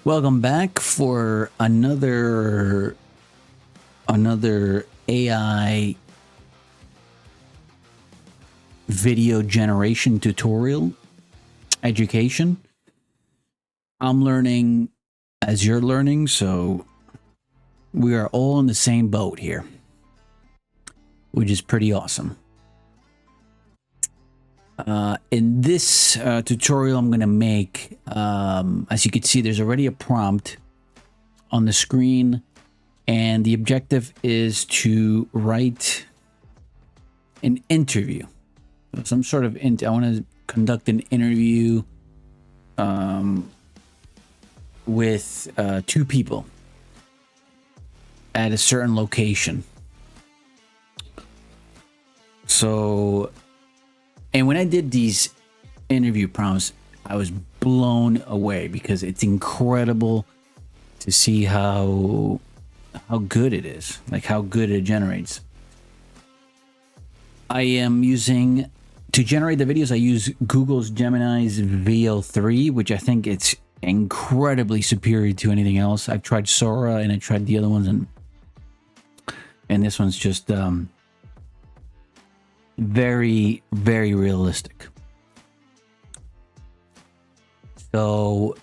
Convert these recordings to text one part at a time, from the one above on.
Welcome back for another AI video generation tutorial education. I'm learning as you're learning, so we are all in the same boat here, which is pretty awesome. In this tutorial, I'm going to make, as you can see, there's already a prompt on the screen, and the objective is to write an interview. Some sort of, I want to conduct an interview with two people at a certain location. So, and when I did these interview prompts, I was blown away because it's incredible to see how good it is, like how good it generates. I am using, to generate the videos, I use Google's Gemini's VO3, which I think it's incredibly superior to anything else. I've tried Sora and I tried the other ones, and this one's just very, very realistic. So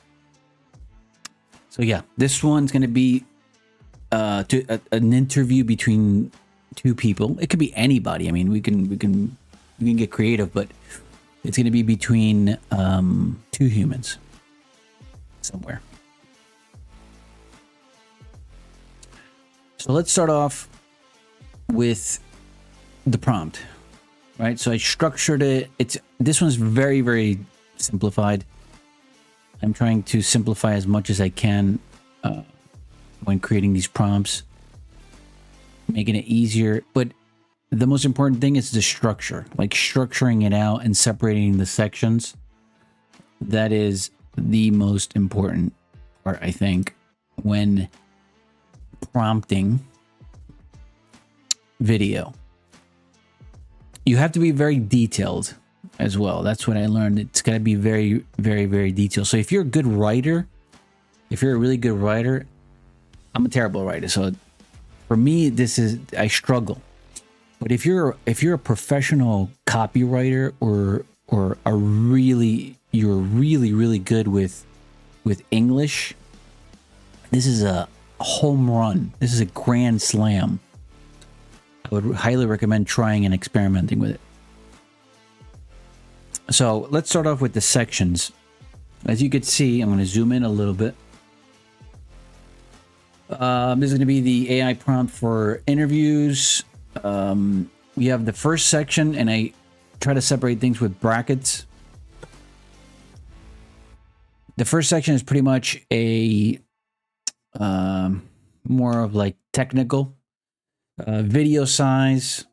yeah, this one's going to be an interview between two people. It could be anybody. I mean, we can get creative, but it's going to be between two humans somewhere. So let's start off with the prompt. Right, so I structured it. This one's very, very simplified. I'm trying to simplify as much as I can when creating these prompts, making it easier. But the most important thing is the structure, like structuring it out and separating the sections. That is the most important part, I think, when prompting video. You have to be very detailed as well. That's what I learned. It's got to be very, very, very detailed. So if you're a good writer, if you're a really good writer, I'm a terrible writer. So for me, I struggle. But if you're a professional copywriter or you're really good with English, this is a home run. This is a grand slam. I would highly recommend trying and experimenting with it. So let's start off with the sections. As you can see, I'm going to zoom in a little bit. This is going to be the AI prompt for interviews. We have the first section, and I try to separate things with brackets. The first section is pretty much a more of like technical. Video size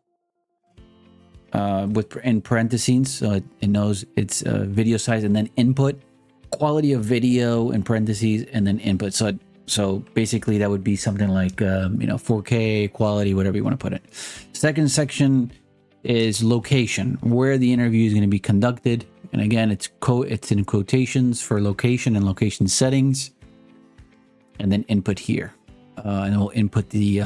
in parentheses, so it knows it's video size, and then input, quality of video in parentheses, and then input. So basically that would be something like 4K quality, whatever you want to put it. Second section is location, where the interview is going to be conducted, and again it's in quotations for location and location settings, and then input here. And we'll input the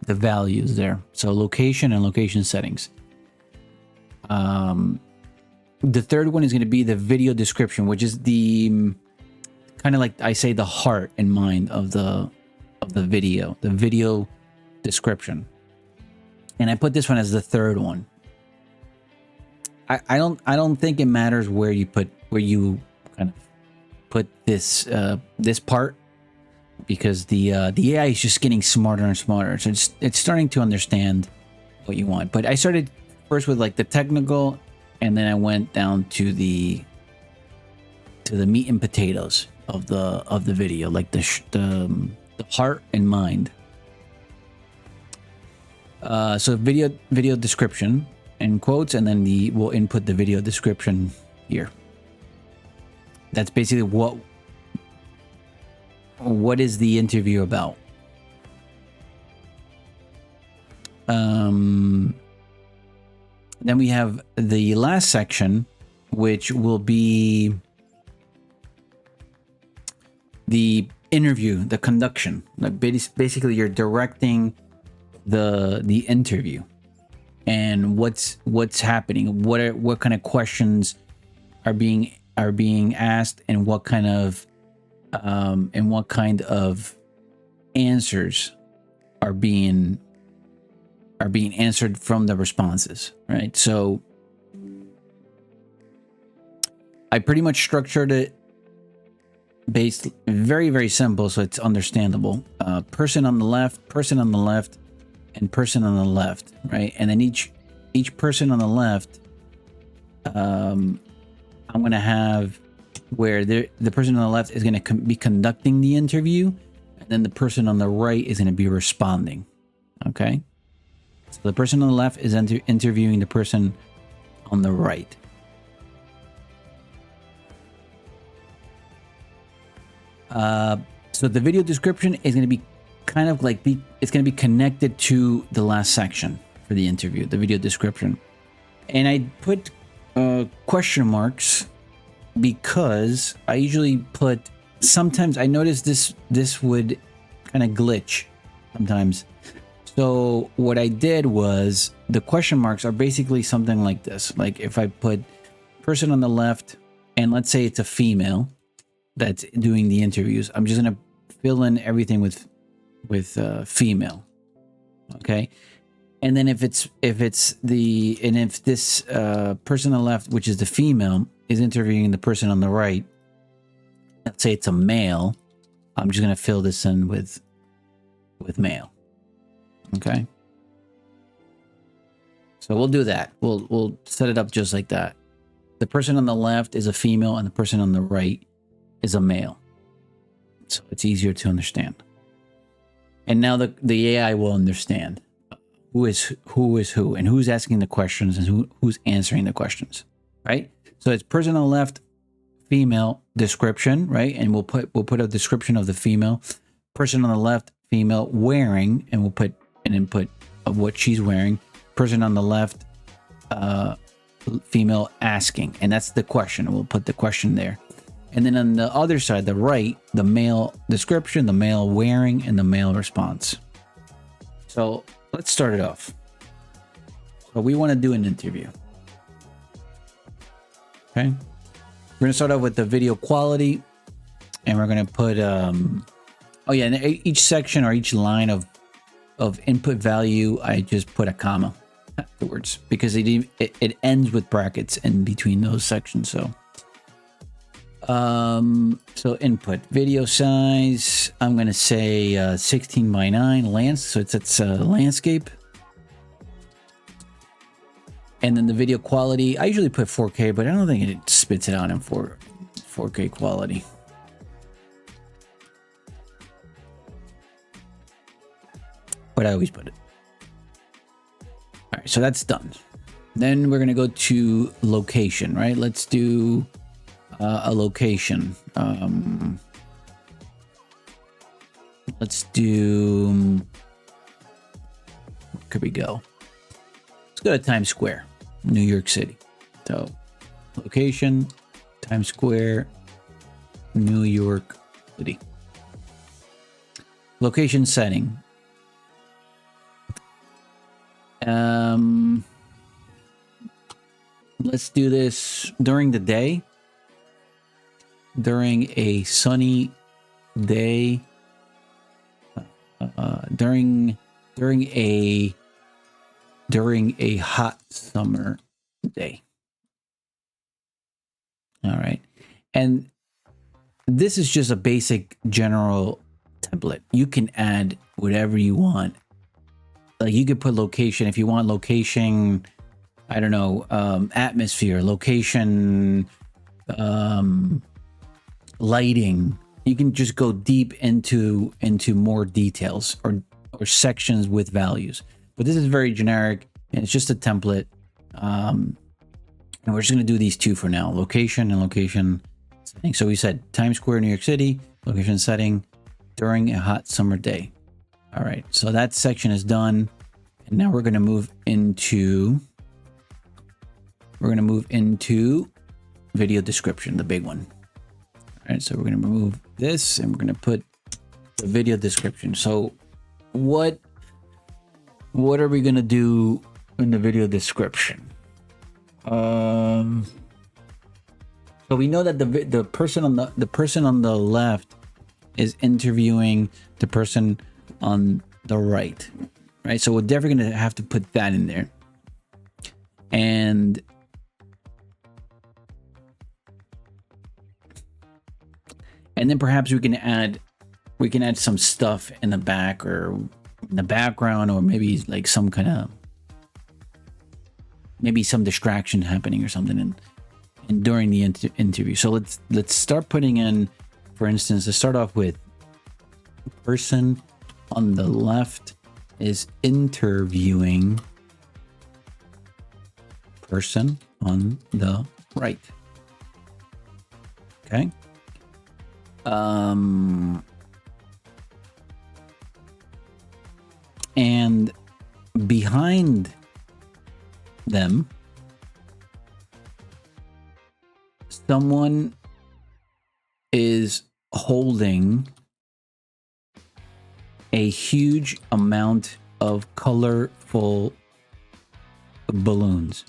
values there. So location and location settings. The third one is going to be the video description, which is the kind of like I say the heart and mind of the video description. And I put this one as the third one. I don't think it matters where you kind of put this part, because the AI is just getting smarter and smarter. So it's starting to understand what you want. But I started first with like the technical, and then I went down to the meat and potatoes of the video, like the heart and mind. So video description and quotes, and then we'll input the video description here. That's basically what is the interview about. Then we have the last section, which will be the interview, the conduction. Like basically, you're directing the interview, and what's happening. What kind of questions are being asked, and what kind of answers are being answered from the responses, right? So I pretty much structured it based very, very simple, so it's understandable. Person on the left, and person on the left, right? And then each person on the left, I'm gonna have where the person on the left is gonna be conducting the interview, and then the person on the right is gonna be responding. Okay, so the person on the left is interviewing the person on the right. So the video description is going to be kind of like it's going to be connected to the last section for the interview, the video description. And I put question marks because I usually put, sometimes I noticed this would kind of glitch sometimes. So what I did was, the question marks are basically something like this. Like if I put person on the left, and let's say it's a female that's doing the interviews, I'm just gonna fill in everything with female. Okay, and then if this person on the left, which is the female, is interviewing the person on the right, let's say it's a male, I'm just gonna fill this in with male. Okay, so we'll do that. We'll set it up just like that. The person on the left is a female, and the person on the right is a male, so it's easier to understand. And now the AI will understand who is who, and who's asking the questions, and who's answering the questions, right? So it's person on the left, female, description, right? And we'll put a description of the female. Person on the left, female, wearing, and we'll put an input of what she's wearing. Person on the left, female, asking, and that's the question. We'll put the question there. And then on the other side, the right, the male description, the male wearing, and the male response. So let's start it off. So we want to do an interview. Okay. We're going to start off with the video quality, and we're going to put, and each section or each line of input value, I just put a comma afterwards because it ends with brackets in between those sections. So input video size, I'm gonna say 16:9 so it's landscape. And then the video quality, I usually put 4K, but I don't think it spits it out in 4K quality. But I always put it. All right, so that's done. Then we're gonna go to location, right? Let's do a location. Let's do, where could we go? Let's go to Times Square, New York City. So location, Times Square, New York City. Location setting. Let's do this during the day. During a sunny day, during a hot summer day. All right, and this is just a basic general template. You can add whatever you want. Like you could put location if you want. Location, I don't know, atmosphere, location, lighting. You can just go deep into more details or sections with values, but this is very generic and it's just a template. And we're just going to do these two for now, location and location setting. So we said Times Square, New York City, location setting during a hot summer day. All right, so that section is done, and now we're going to move into video description, the big one. All right, right? So we're going to remove this and we're going to put the video description. So what are we going to do in the video description? So we know that the person on the left is interviewing the person on the right, right? So we're definitely going to have to put that in there. And then perhaps we can add some stuff in the back or in the background, or maybe like some kind of some distraction happening or something and during the interview. So let's start putting in, for instance, to start off with, person on the left is interviewing person on the right. Okay. And behind them, someone is holding a huge amount of colorful balloons.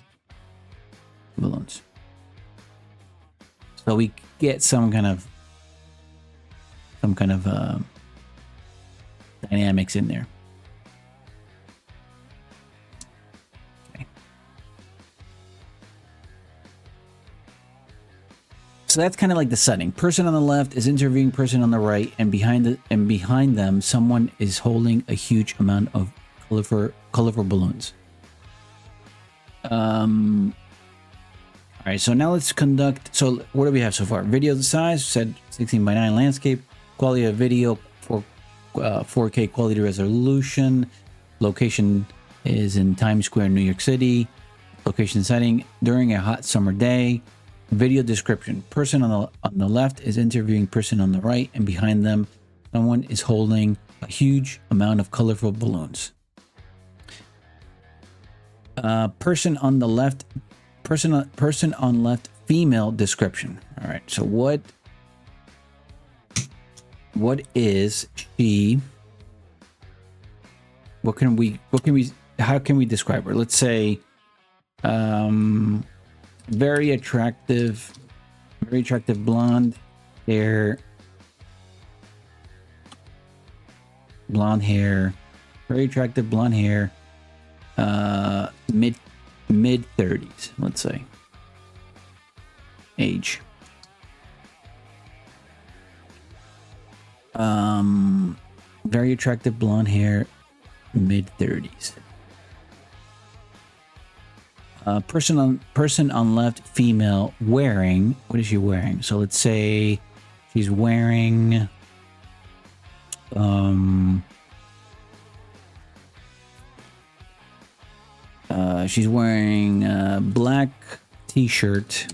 So we get some kind of dynamics in there. Okay. So that's kind of like the setting. Person on the left is interviewing person on the right, and behind them, someone is holding a huge amount of colorful balloons. All right, so now let's conduct. So what do we have so far? Video size said 16:9 landscape, quality of video for 4K quality resolution. Location is in Times Square, New York City. Location setting during a hot summer day. Video description: person on the left is interviewing person on the right, and behind them, someone is holding a huge amount of colorful balloons. Person on the left. Person on left, female description. All right, so what is she? How can we describe her? Let's say very attractive blonde hair, very attractive blonde hair, mid 30s, let's say, age. Very attractive blonde hair, mid 30s. Person on left, female, wearing, what is she wearing? So let's say she's wearing a black t-shirt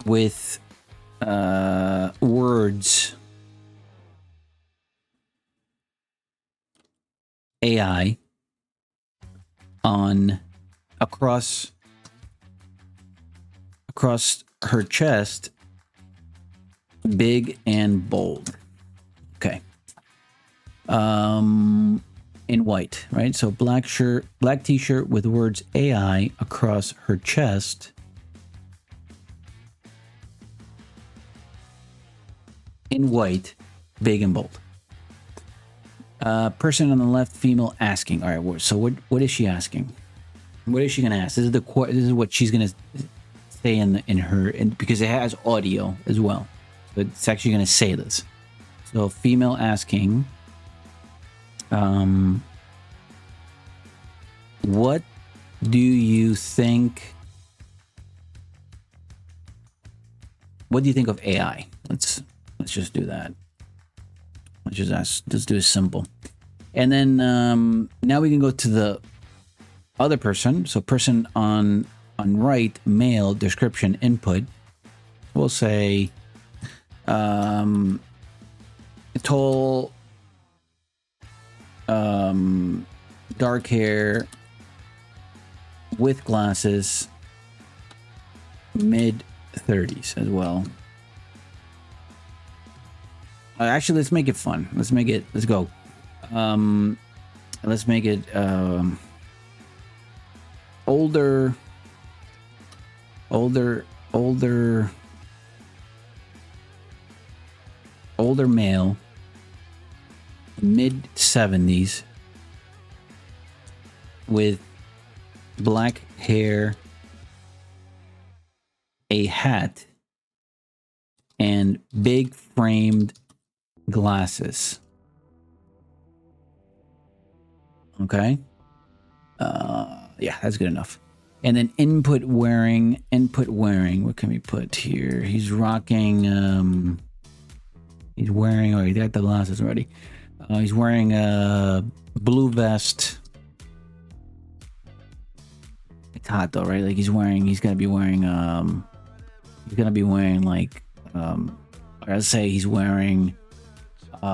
with words AI on across her chest, big and bold. Okay. In white, right? So black t-shirt with words AI across her chest. In white, big and bold. Person on the left, female, asking. All right, so what is she asking? What is she gonna ask? This is what she's gonna say in her, because it has audio as well. So it's actually gonna say this. So female asking, what do you think? What do you think of AI? Let's just do that. Let's do it simple. And then now we can go to the other person. So person on right, male, description, input. We'll say tall, dark hair, with glasses, mid-30s as well. Actually, let's make it fun. Let's go. Let's make it older male, mid-70s, with black hair, a hat, and big framed glasses. Okay. Yeah, that's good enough. And then input wearing. What can we put here? He's rocking. He's wearing. Oh, he got the glasses already. He's wearing a blue vest. It's hot though, right? Like he's gonna be wearing like or let's say he's wearing a,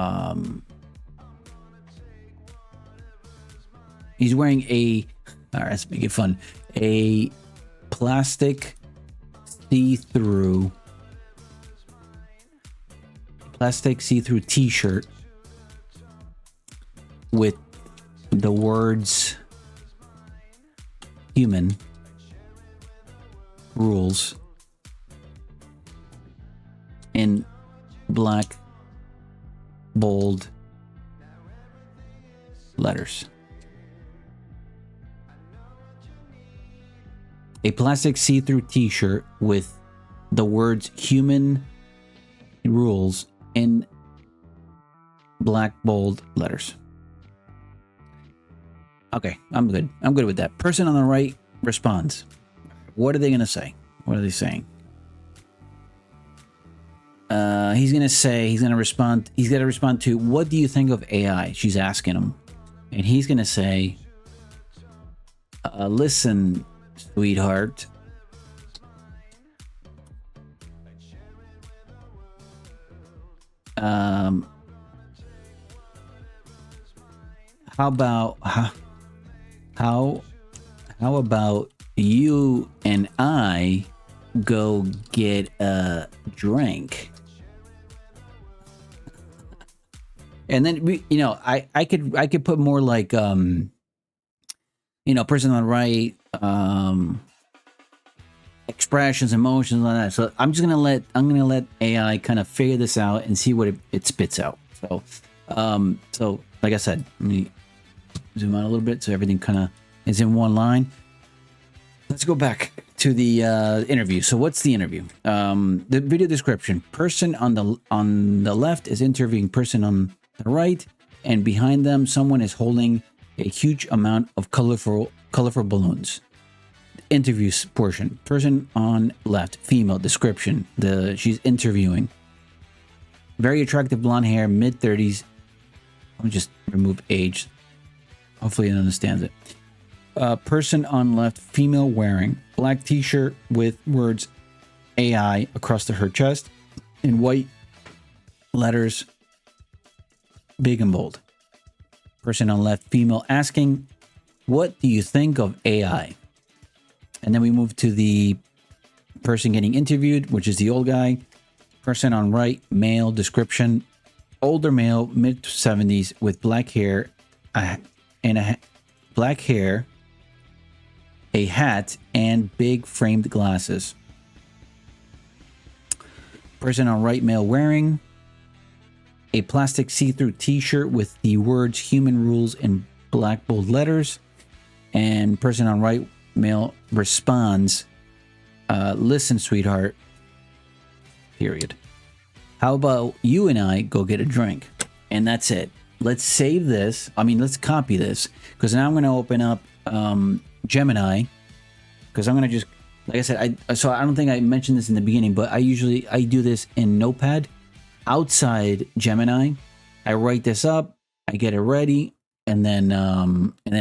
all right, let's make it fun, a plastic see-through t-shirt with the words human rules in black bold letters. A plastic see-through t-shirt with the words human rules in black bold letters. Okay, I'm good. I'm good with that. Person on the right responds. What are they going to say? What are they saying? He's going to respond to, what do you think of AI? She's asking him. And he's going to say, listen, sweetheart. How about you and I go get a drink? And then I could put more like person on the right, expressions, emotions, like that. So I'm gonna let AI kind of figure this out and see what it spits out. So like I said, let me zoom out a little bit so everything kind of is in one line. Let's go back to the interview. So what's the interview? The video description: person on the left is interviewing person on the right, and behind them someone is holding a huge amount of colorful balloons. Interview portion: person on left, female, description, she's interviewing, very attractive blonde hair, mid-30s. Let me just remove age, hopefully it understands it. Person on left, female, wearing black t-shirt with words AI across her chest in white letters, big and bold. Person on left, female, asking, what do you think of AI? And then we move to the person getting interviewed, which is the old guy. Person on right, male, description, older male, mid-70s, with black hair, a hat, and big framed glasses. Person on right, male, wearing a plastic see-through t-shirt with the words human rules in black bold letters. And person on right, male, responds, listen, sweetheart, period. How about you and I go get a drink? And that's it. Let's save this. Let's copy this, because now I'm going to open up Gemini, because I'm going to just, like I said, I don't think I mentioned this in the beginning, but I do this in Notepad outside Gemini. I write this up, I get it ready, and then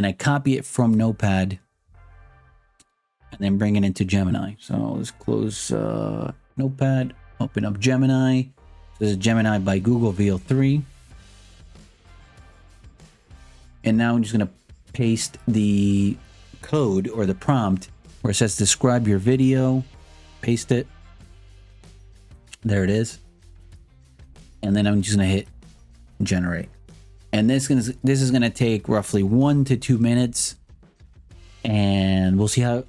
I copy it from Notepad and then bring it into Gemini. So let's close Notepad, open up Gemini. This is Gemini by Google VO3. And now I'm just going to paste the code or the prompt where it says describe your video, paste it. There it is. And then I'm just gonna hit generate. And this is gonna take roughly 1 to 2 minutes, and we'll see how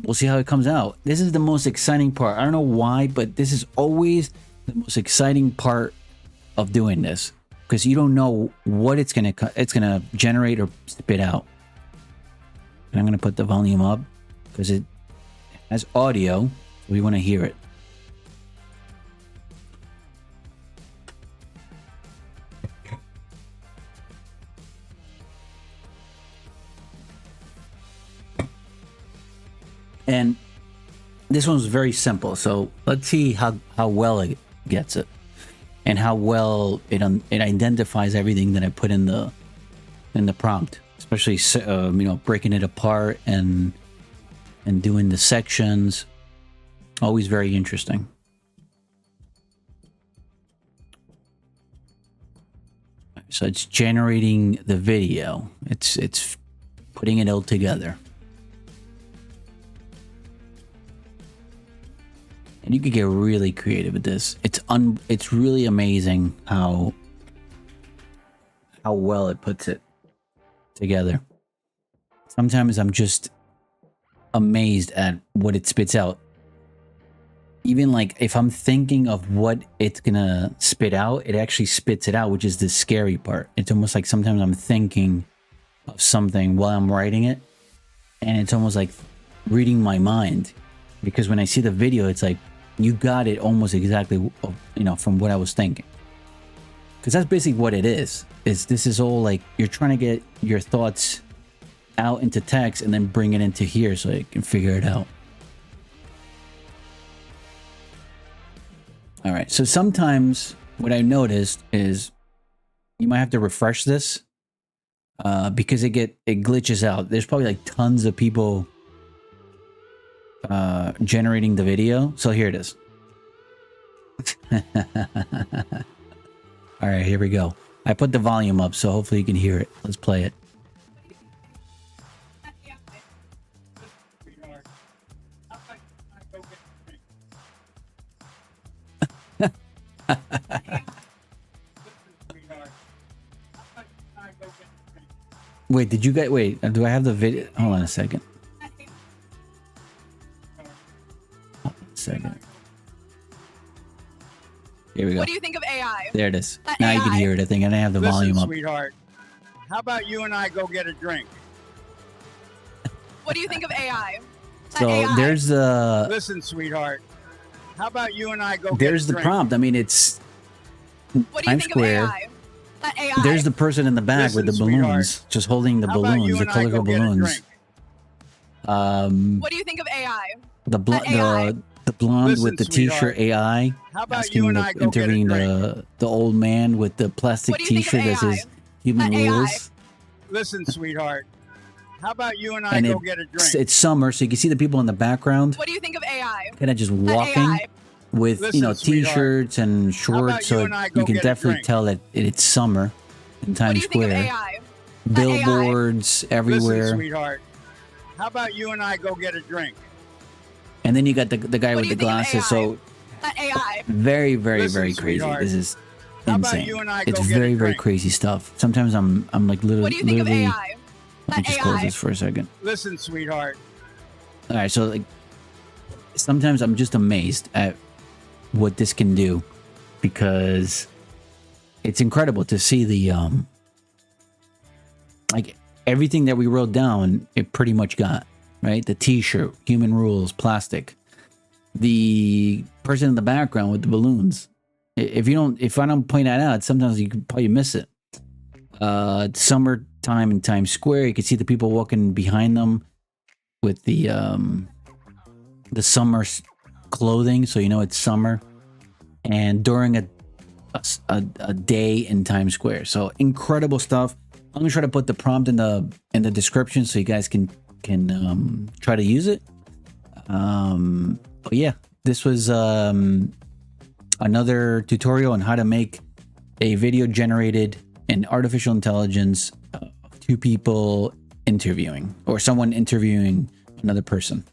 it comes out. This is the most exciting part. I don't know why, but this is always the most exciting part of doing this, because you don't know what it's gonna generate or spit out. And I'm gonna put the volume up because it has audio. We want to hear it. And this one's very simple. So let's see how well it gets it, and how well it identifies everything that I put in the prompt, especially breaking it apart and doing the sections. Always very interesting. So it's generating the video. It's putting it all together. And you could get really creative with this. It's really amazing how well it puts it together. Sometimes I'm just amazed at what it spits out. Even like if I'm thinking of what it's gonna spit out, it actually spits it out, which is the scary part. It's almost like sometimes I'm thinking of something while I'm writing it, and it's almost like reading my mind, because when I see the video, it's like you got it almost exactly, from what I was thinking. Because that's basically what it is. This is all like you're trying to get your thoughts out into text and then bring it into here so you can figure it out. All right, so sometimes what I noticed is you might have to refresh this because it glitches out. There's probably like tons of people generating the video. So here it is. All right, here we go. I put the volume up, so hopefully you can hear it. Let's play it. Wait, did you guys wait? Do I have the video? Hold on a second. Second. Here we go. What do you think of AI? There it is. Now you can hear it. I think I didn't have the volume up. Sweetheart, how about you and I go get a drink? What do you think of AI? So there's the. Listen, sweetheart, how about you and I go get a drink? There's the prompt. I mean, it's Times Square. There's the person in the back with the balloons, just holding the balloons, the colorful balloons. What do you think of AI? The blonde with the t-shirt AI asking to intervene the old man with the plastic t-shirt that says human rules. Listen, sweetheart, how about you and I go get a drink? It's summer, so you can see the people in the background. What do you think of AI? Kind of just walking with t-shirts and shorts, so you can definitely tell that it's summer in Times Square. Billboards everywhere. Listen, sweetheart, how about you and I go get a drink? And then you got the guy with the glasses. So very, very, very crazy. This is insane. It's very, very crazy stuff. Sometimes I'm like literally. Let me just close this for a second. Listen, sweetheart. All right, so like sometimes I'm just amazed at what this can do, because it's incredible to see the like everything that we wrote down. It pretty much got. Right, the t-shirt, human rules, plastic. The person in the background with the balloons. If I don't point that out, sometimes you could probably miss it. Summertime in Times Square, you can see the people walking behind them with the summer clothing, so you know it's summer. And during a day in Times Square, so incredible stuff. I'm gonna try to put the prompt in the description so you guys can try to use it. But yeah, this was another tutorial on how to make a video generated in artificial intelligence of two people interviewing, or someone interviewing another person.